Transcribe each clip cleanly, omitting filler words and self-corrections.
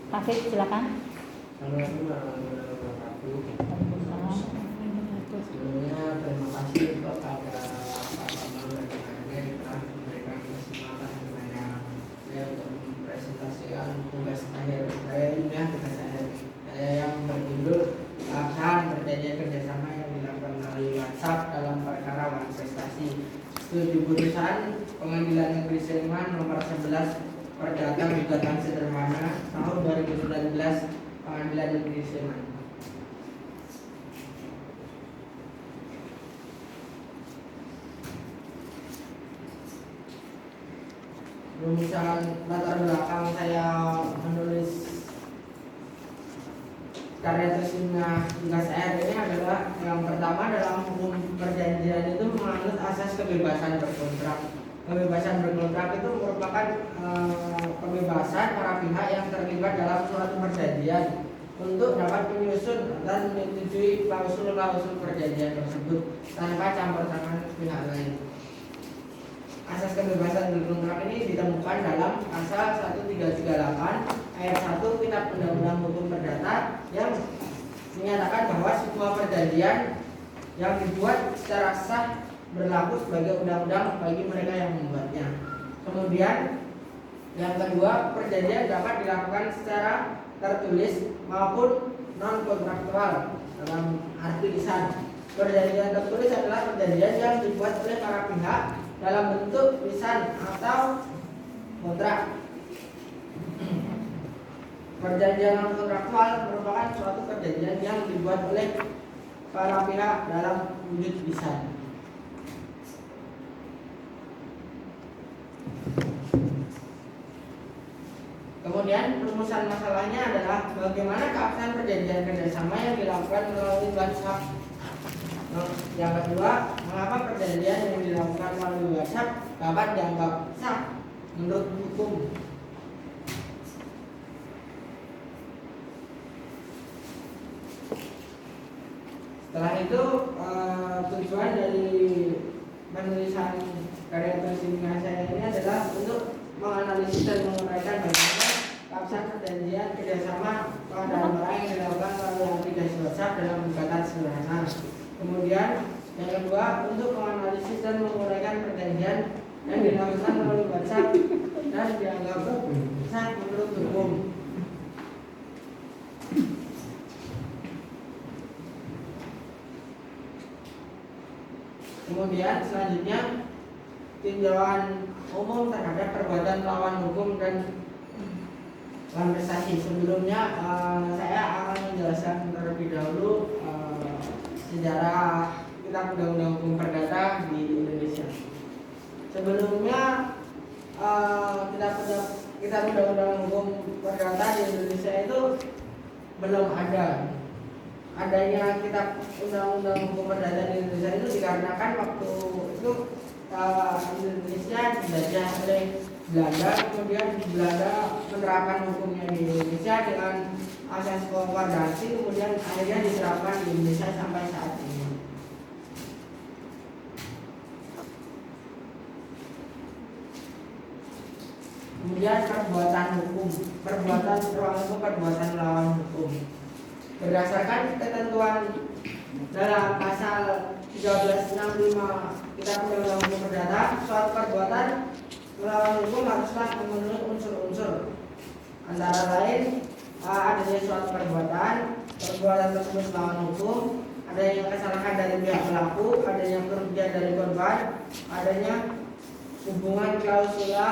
Hafid, silakan. Assalamualaikum warahmatullahi wabarakatuh. Waalaikumsalam. Sebelumnya terima kasih kepada Pak Bambang dan rekan-rekan yang telah memberikan kesempatan kepada saya untuk mempresentasikan tugas akhir saya yang berjudul Pelaksanaan Perjanjian Kerjasama yang dilakukan melalui WhatsApp dalam perkara prestasi. Studi putusan Pengadilan Negeri Sleman nomor 11 Perdata Gugatan Sederhana tahun 2019 Pengadilan Negeri Sleman. Rumusan latar belakang saya menulis karya tersinya tugas akhir ini adalah yang pertama, dalam hukum perjanjian itu menganut asas kebebasan berkontrak. Kebebasan berkontrak itu merupakan kebebasan para pihak yang terlibat dalam suatu perjanjian untuk dapat menyusun dan menyetujui klausul-klausul perjanjian tersebut tanpa campur tangan pihak lain. Asas kebebasan berkontrak ini ditemukan dalam pasal 1338 ayat 1 Kitab Undang-Undang Hukum Perdata yang menyatakan bahwa semua perjanjian yang dibuat secara sah berlaku sebagai undang-undang bagi mereka yang membuatnya. Kemudian yang kedua, perjanjian dapat dilakukan secara tertulis maupun non kontraktual. Dalam arti lisan, perjanjian tertulis adalah perjanjian yang dibuat oleh para pihak dalam bentuk lisan atau kontrak. Perjanjian non kontraktual merupakan suatu perjanjian yang dibuat oleh para pihak dalam wujud lisan. Kemudian rumusan masalahnya adalah bagaimana keabsahan perjanjian kerjasama yang dilakukan melalui WhatsApp. Yang kedua, mengapa perjanjian yang dilakukan melalui WhatsApp dapat dianggap sah menurut hukum. Setelah itu tujuan dari penulisan karya tersinya saya ini adalah untuk menganalisis dan menguraikan bagaimana keabsahan perjanjian kerjasama dalam orang yang dilakukan melalui aplikasi WhatsApp dalam gugatan sederhana. Kemudian yang kedua, untuk menganalisis dan menguraikan perjanjian yang dilakukan melalui WhatsApp dan dianggap sah menurut hukum. Kemudian selanjutnya tinjauan umum terhadap perbuatan melawan hukum dan prestasi. Sebelumnya saya akan menjelaskan terlebih dahulu sejarah Kitab Undang-Undang Hukum Perdata di Indonesia. Sebelumnya Kitab Undang-Undang Hukum Perdata di Indonesia itu belum ada. Adanya Kitab Undang-Undang Hukum Perdata di Indonesia itu dikarenakan waktu itu Indonesia dijajah oleh Belanda, kemudian Belanda menerapkan hukumnya di Indonesia dengan asas konkordasi, kemudian akhirnya diterapkan di Indonesia sampai saat ini. Kemudian perbuatan hukum, perbuatan melawan hukum. Berdasarkan ketentuan dalam pasal 1365 Kitab Undang-Undang Hukum Perdata, suatu perbuatan melawan hukum haruslah memenuhi unsur-unsur, antara lain adanya suatu perbuatan tersebut melawan hukum, adanya kesalahan dari pihak pelaku, adanya kerugian dari korban, adanya hubungan klausula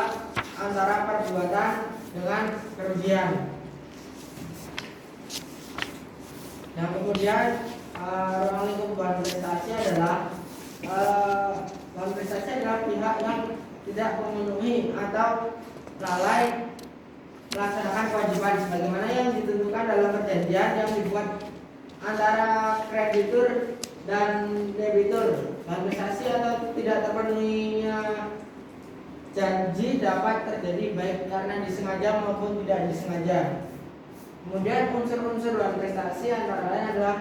antara perbuatan dengan kerugian. Yang kemudian ruang lingkup bahan prestasi adalah pihak yang tidak memenuhi atau lalai melaksanakan kewajiban sebagaimana yang ditentukan dalam perjanjian yang dibuat antara kreditur dan debitur. Bahan prestasi atau tidak terpenuhinya janji dapat terjadi baik karena disengaja maupun tidak disengaja. Kemudian unsur-unsur dalam prestasi antara lain adalah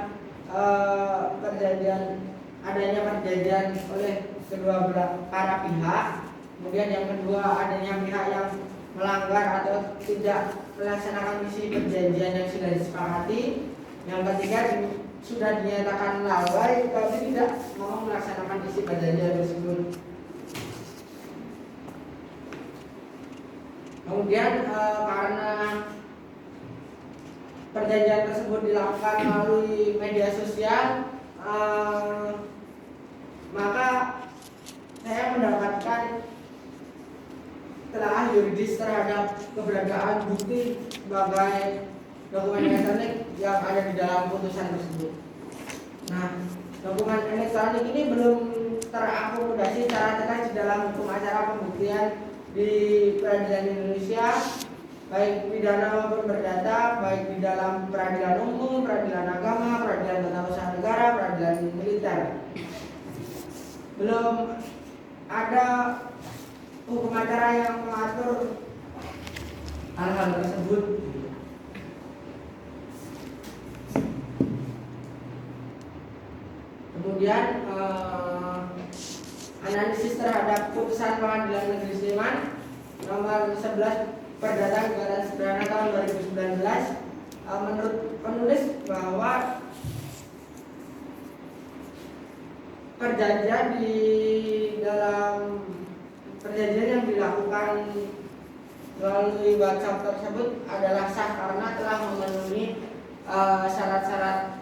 adanya perjanjian oleh kedua para pihak. Kemudian yang kedua, adanya pihak yang melanggar atau tidak melaksanakan isi perjanjian yang sudah disepakati. Yang ketiga, sudah dinyatakan lalai tapi tidak mau melaksanakan isi perjanjian tersebut. Kemudian karena perjanjian tersebut dilakukan melalui media sosial, maka saya mendapatkan telaah yuridis terhadap keberadaan bukti sebagai dokumen elektronik yang ada di dalam putusan tersebut. Nah, dokumen elektronik ini belum terakomodasi secara tegas di dalam hukum acara pembuktian di peradilan Indonesia, baik pidana maupun perdata, baik di dalam peradilan umum, peradilan agama, peradilan tata usaha negara, peradilan militer. Belum ada hukum acara yang mengatur hal-hal tersebut. Kemudian analisis terhadap putusan Pengadilan Negeri Sleman nomor 11 Perdata Gugatan Sederhana tahun 2019, menurut penulis bahwa perjanjian di dalam perjanjian yang dilakukan melalui WhatsApp tersebut adalah sah karena telah memenuhi syarat-syarat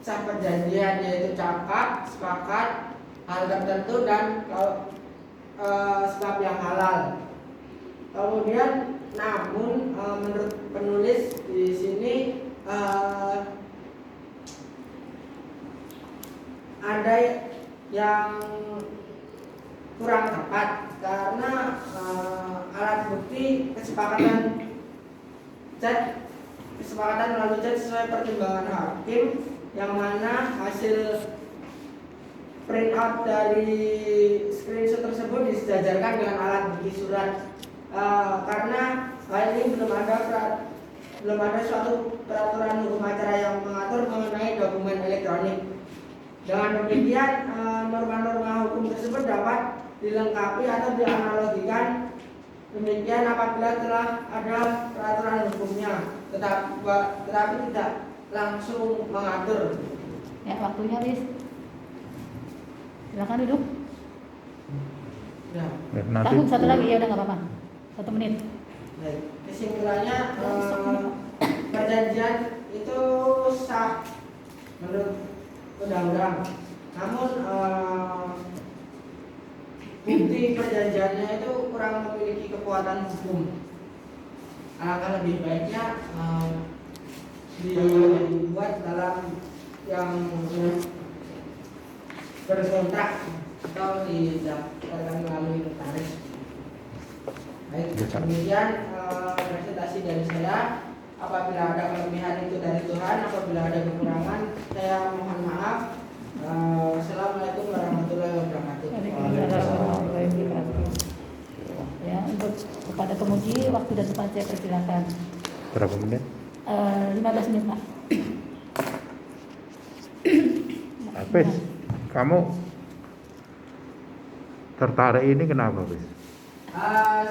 sah perjanjian, yaitu cakap, sepakat, hal tertentu, dan sebab yang halal. Kemudian, namun menurut penulis di sini ada yang kurang tepat karena alat bukti kesepakatan melalui chat sesuai pertimbangan hakim, yang mana hasil print out dari screenshot tersebut disejajarkan dengan alat bukti surat. Karena hal ini belum ada suatu peraturan hukum acara yang mengatur mengenai dokumen elektronik. Dengan demikian, norma-norma hukum tersebut dapat dilengkapi atau dianalogikan demikian apabila telah ada peraturan hukumnya, tetapi tidak langsung mengatur. Ya, waktunya Riz. Silakan duduk. Ya. Tanggung satu lagi, ya udah nggak apa-apa. 1 menit. Baik. Kesimpulannya, perjanjian itu sah menurut undang-undang. Namun bukti perjanjiannya itu kurang memiliki kekuatan hukum. Alangkah lebih baiknya dibuat dalam yang berkontrak atau didaftarkan melalui notaris. Baik, kemudian presentasi dari saya. Apabila ada kelebihan itu dari Tuhan, apabila ada kekurangan saya mohon maaf. Assalamualaikum warahmatullahi wabarakatuh. Ya, untuk kepada penguji waktu dan tempat saya persilakan. Berapa menit? 15 menit, Pak. Apes, kamu tertarik ini kenapa, Apes?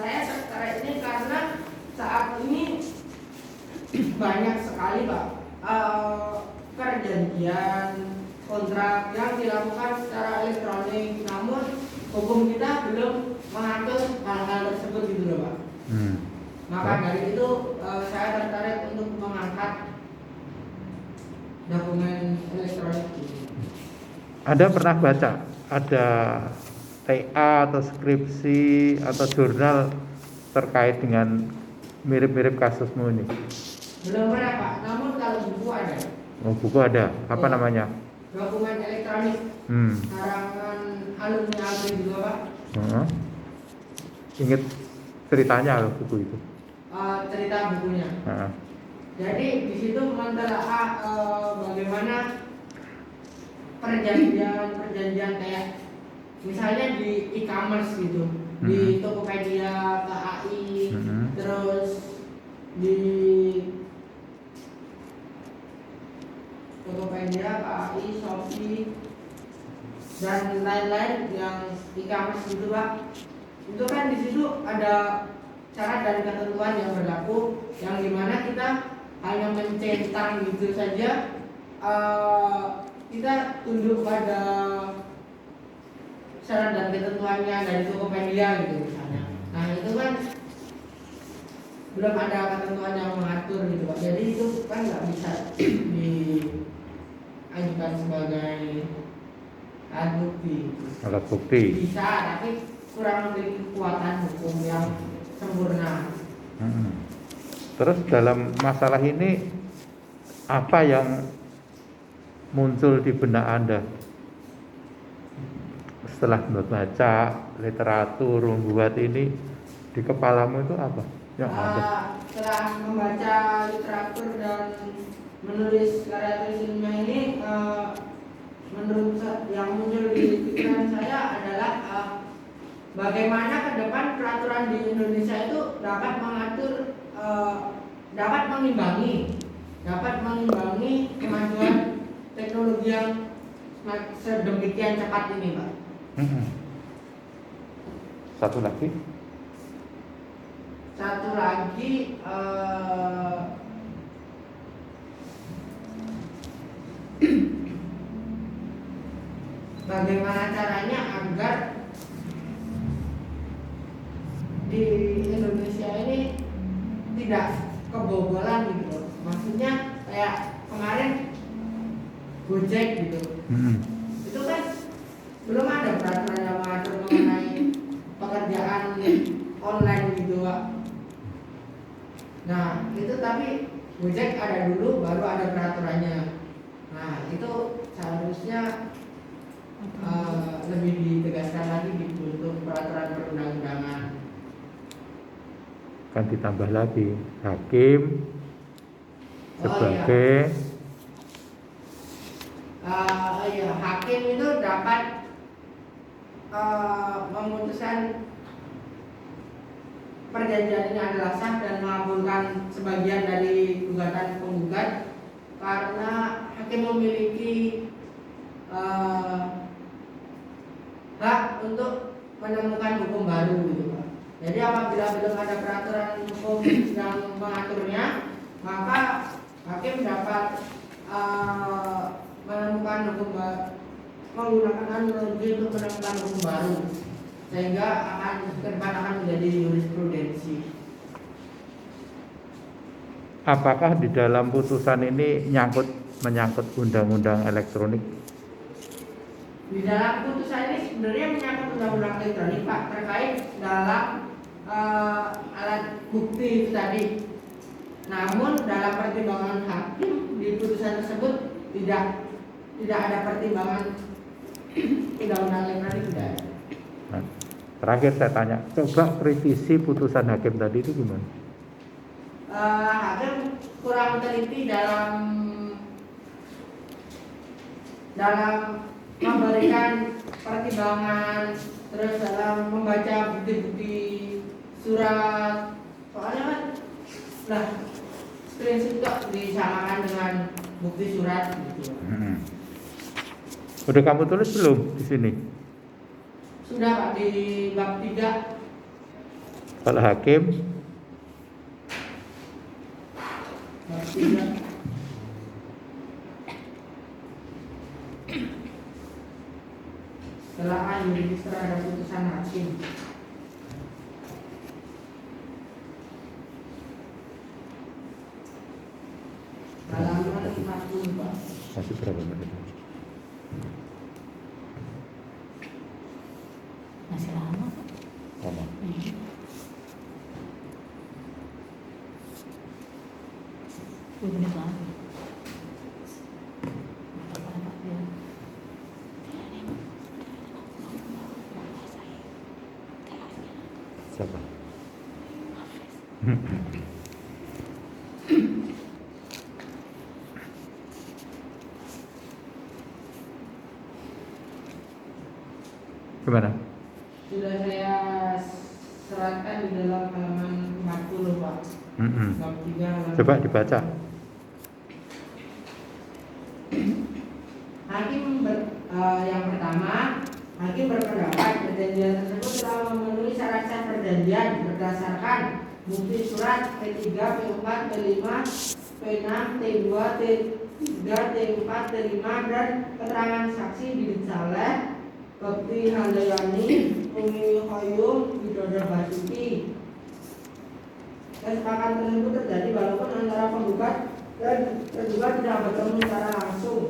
Saya tertarik ini karena saat ini banyak sekali, Pak, perjanjian kontrak yang dilakukan secara elektronik, namun hukum kita belum mengatur hal-hal tersebut gitu loh, Pak. Maka dari itu saya tertarik untuk mengangkat dokumen elektronik ini. Anda pernah baca ada TA atau skripsi atau jurnal terkait dengan mirip-mirip kasusmu ini? Belum pernah, Pak, namun kalau buku ada. Oh, buku ada. Apa Ya. namanya? Dokumen elektronik. Karangan alumni Alvin juga, Pak. Ingat ceritanya buku itu? Cerita bukunya. Jadi di situ mentelaah bagaimana perjanjian kayak misalnya di e-commerce gitu, di Tokopedia, KAI, terus di Tokopedia, KAI, Shopee, dan lain-lain yang e-commerce gitu, Pak. Itu kan di situ ada syarat dan ketentuan yang berlaku, yang dimana kita hanya mencentang gitu saja, kita tunduk pada syarat dan ketentuannya dari Tokopedia gitu misalnya. Nah itu kan belum ada ketentuan yang mengatur gitu Pak. Jadi itu kan nggak bisa diajukan sebagai alat bukti. Alat bukti. Bisa, tapi kurang memiliki kekuatan hukum yang sempurna. Terus dalam masalah ini apa yang muncul di benak Anda setelah membaca literatur, membuat ini, di kepalamu itu apa yang ada? Setelah membaca literatur dan menulis karya tulis ilmiah ini, menurut yang muncul di pikiran saya adalah bagaimana ke depan peraturan di Indonesia itu dapat mengatur, dapat mengimbangi kemajuan teknologi yang sedemikian cepat ini, Pak. Satu lagi, bagaimana caranya agar di Indonesia ini tidak kebobolan gitu. Maksudnya kayak kemarin Gojek gitu. Itu kan belum ada peraturan yang mengatur mengenai pekerjaan online gitu Pak. Nah itu tapi Gojek ada dulu baru ada peraturannya. Nah itu seharusnya lebih ditegaskan lagi gitu untuk peraturan perundang-undangan. kan ditambah lagi hakim sebagai hakim itu dapat memutuskan perjanjian ini adalah sah dan mengabulkan sebagian dari gugatan penggugat karena hakim memiliki hak untuk menemukan hukum baru gitu Pak. Jadi apabila belum ada peraturan hukum yang mengaturnya, maka hakim dapat menemukan hukum baru, menggunakan analogi untuk menemukan hukum baru, sehingga ke depan akan menjadi jurisprudensi. apakah di dalam putusan ini menyangkut undang-undang elektronik? Di dalam putusan ini sebenarnya menyangkut undang-undang elektronik Pak, terkait dalam alat bukti itu tadi. Namun dalam pertimbangan hakim di putusan tersebut tidak ada pertimbangan undang-undang elektronik, tidak ada. Nah, terakhir saya tanya, coba kritisi putusan hakim tadi itu gimana? Hakim kurang teliti dalam memberikan pertimbangan, terus dalam membaca bukti-bukti surat. Soalnya kan lah prinsip kok disamakan dengan bukti surat gitu. Udah kamu tulis belum di sini? Sudah Pak, di bab 3. Kalau hakim Bab 3. Telaah yuridis terhadap putusan hakim. Halaman 40 Pak. masih berapa menit? Masih lama Pak. Lama. Menit lagi. Siapa? Gimana? Sudah saya serahkan di dalam halaman 40 Pak. Bab 3 halaman. Coba dibaca. Yang pertama, hakim berpendapat perjanjian tersebut telah memenuhi syarat-syarat perjanjian berdasarkan bukti surat P3, P4, P5, P6, T2, T3, T4, T5 dan keterangan saksi Bidit Saleh, Bekti Handayani, Umi Khoyum, Widodo Basuki. Kesepakatan tersebut terjadi walaupun antara penggugat dan tergugat tidak bertemu secara langsung.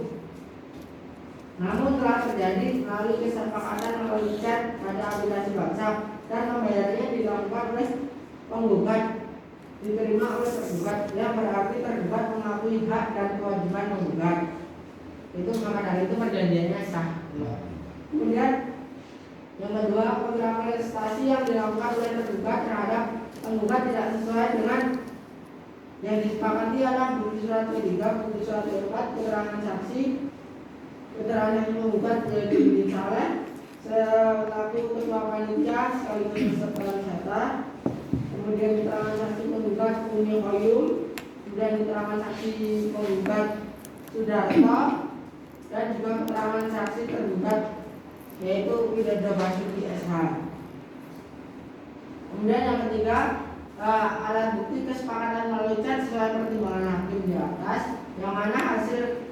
Namun telah terjadi melalui kesepakatan melalui chat pada aplikasi WhatsApp dan pembayarannya dilakukan oleh penggugat diterima oleh tergugat, yang berarti tergugat mengakui hak dan kewajiban penggugat. Itu maka dari itu perjanjiannya sah. Kemudian yang kedua, program prestasi yang dilakukan oleh tergugat terhadap penggugat tidak sesuai dengan yang disepakati adalah bukti surat P3, bukti surat P4, keterangan saksi, keterangan yang penggugat yaitu Bidit Saleh selaku ketua panitia sekaligus peserta wisata, kemudian keterangan saksi penggugat Umi Khoyum, kemudian keterangan saksi penggugat Sudarto, dan juga keterangan saksi tergugat yaitu Widodo Basuki SH. Kemudian yang ketiga, alat bukti kesepakatan melalui chat sesuai pertimbangan hakim di atas, yang mana hasil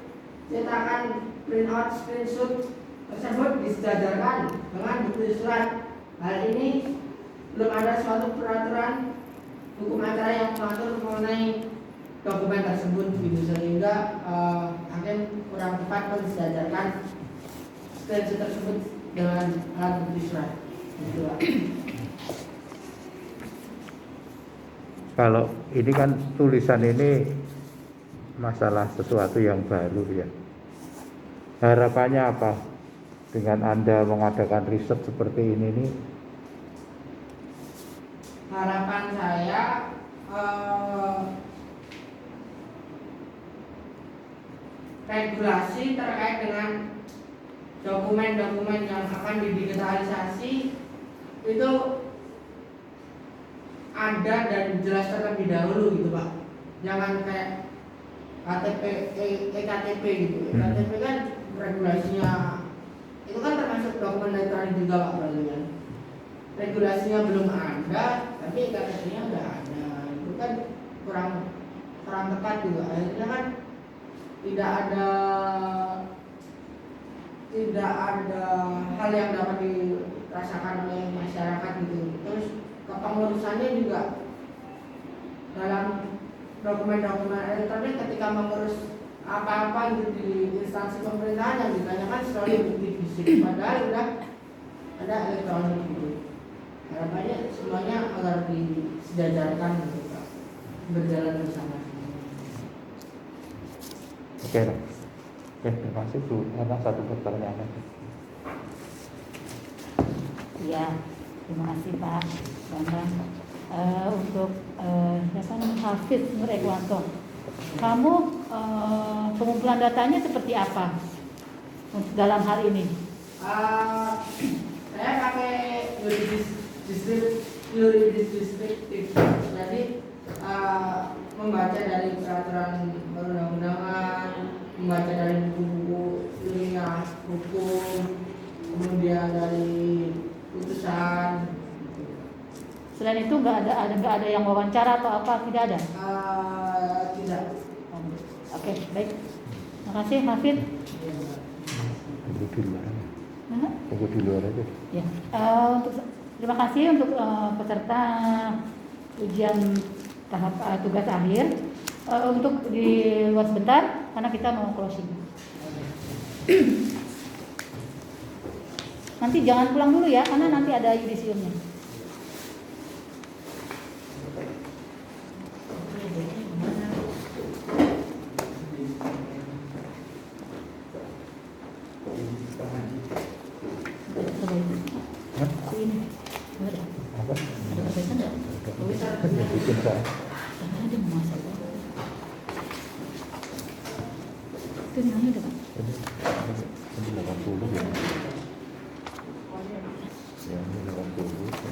cetakan printout screenshot tersebut disejajarkan dengan bukti surat. Hal ini belum ada suatu peraturan hukum acara yang mengatur mengenai dokumen tersebut, gitu, sehingga hakim kurang tepat mensejajarkan screenshot tersebut dengan alat bukti surat. Gitu, Pak. Kalau ini kan tulisan ini masalah sesuatu yang baru ya. Harapannya apa dengan Anda mengadakan riset seperti ini nih? Harapan saya regulasi terkait dengan dokumen-dokumen yang akan didigitalisasi itu ada dan jelas terlebih dahulu, gitu Pak. Jangan kayak KTP, EKTP gitu. EKTP kan regulasinya itu kan termasuk dokumen elektronik juga Pak, berarti kan. Regulasinya belum ada, tapi EKTP-nya udah ada. Itu kan kurang tepat juga. Akhirnya kan tidak ada hal yang dapat dirasakan oleh masyarakat gitu. Terus kepengurusannya juga dalam dokumen-dokumen elektronik, ketika mengurus apa-apa gitu di instansi pemerintahan yang ditanyakan selalu bukti fisik, padahal udah ada elektronik gitu. Harapannya semuanya agar disejajarkan gitu Pak, berjalan bersama. Oke, terima kasih Bu. Ada satu pertanyaan lagi. Iya, terima kasih Pak Bambang. Untuk siapa namanya, Hafiz Nur Ekwanto, kamu pengumpulan datanya seperti apa dalam hal ini? Saya pakai juridis deskriptif, jadi membaca dari peraturan perundang-undangan, membaca dari buku-buku ilmiah hukum, kemudian dari putusan. Selain itu nggak ada yang wawancara atau apa, tidak ada? Tidak. Oke, baik. Terima kasih Hafid. Tunggu di luar aja. Tunggu di luar aja. Ya. Terima kasih untuk peserta ujian tahap tugas akhir. Untuk di luar sebentar karena kita mau closing. Nanti jangan pulang dulu ya, karena nanti ada yudisiumnya. Itu nilainya udah Pak? Ini 80 ya. Ya, ini 80.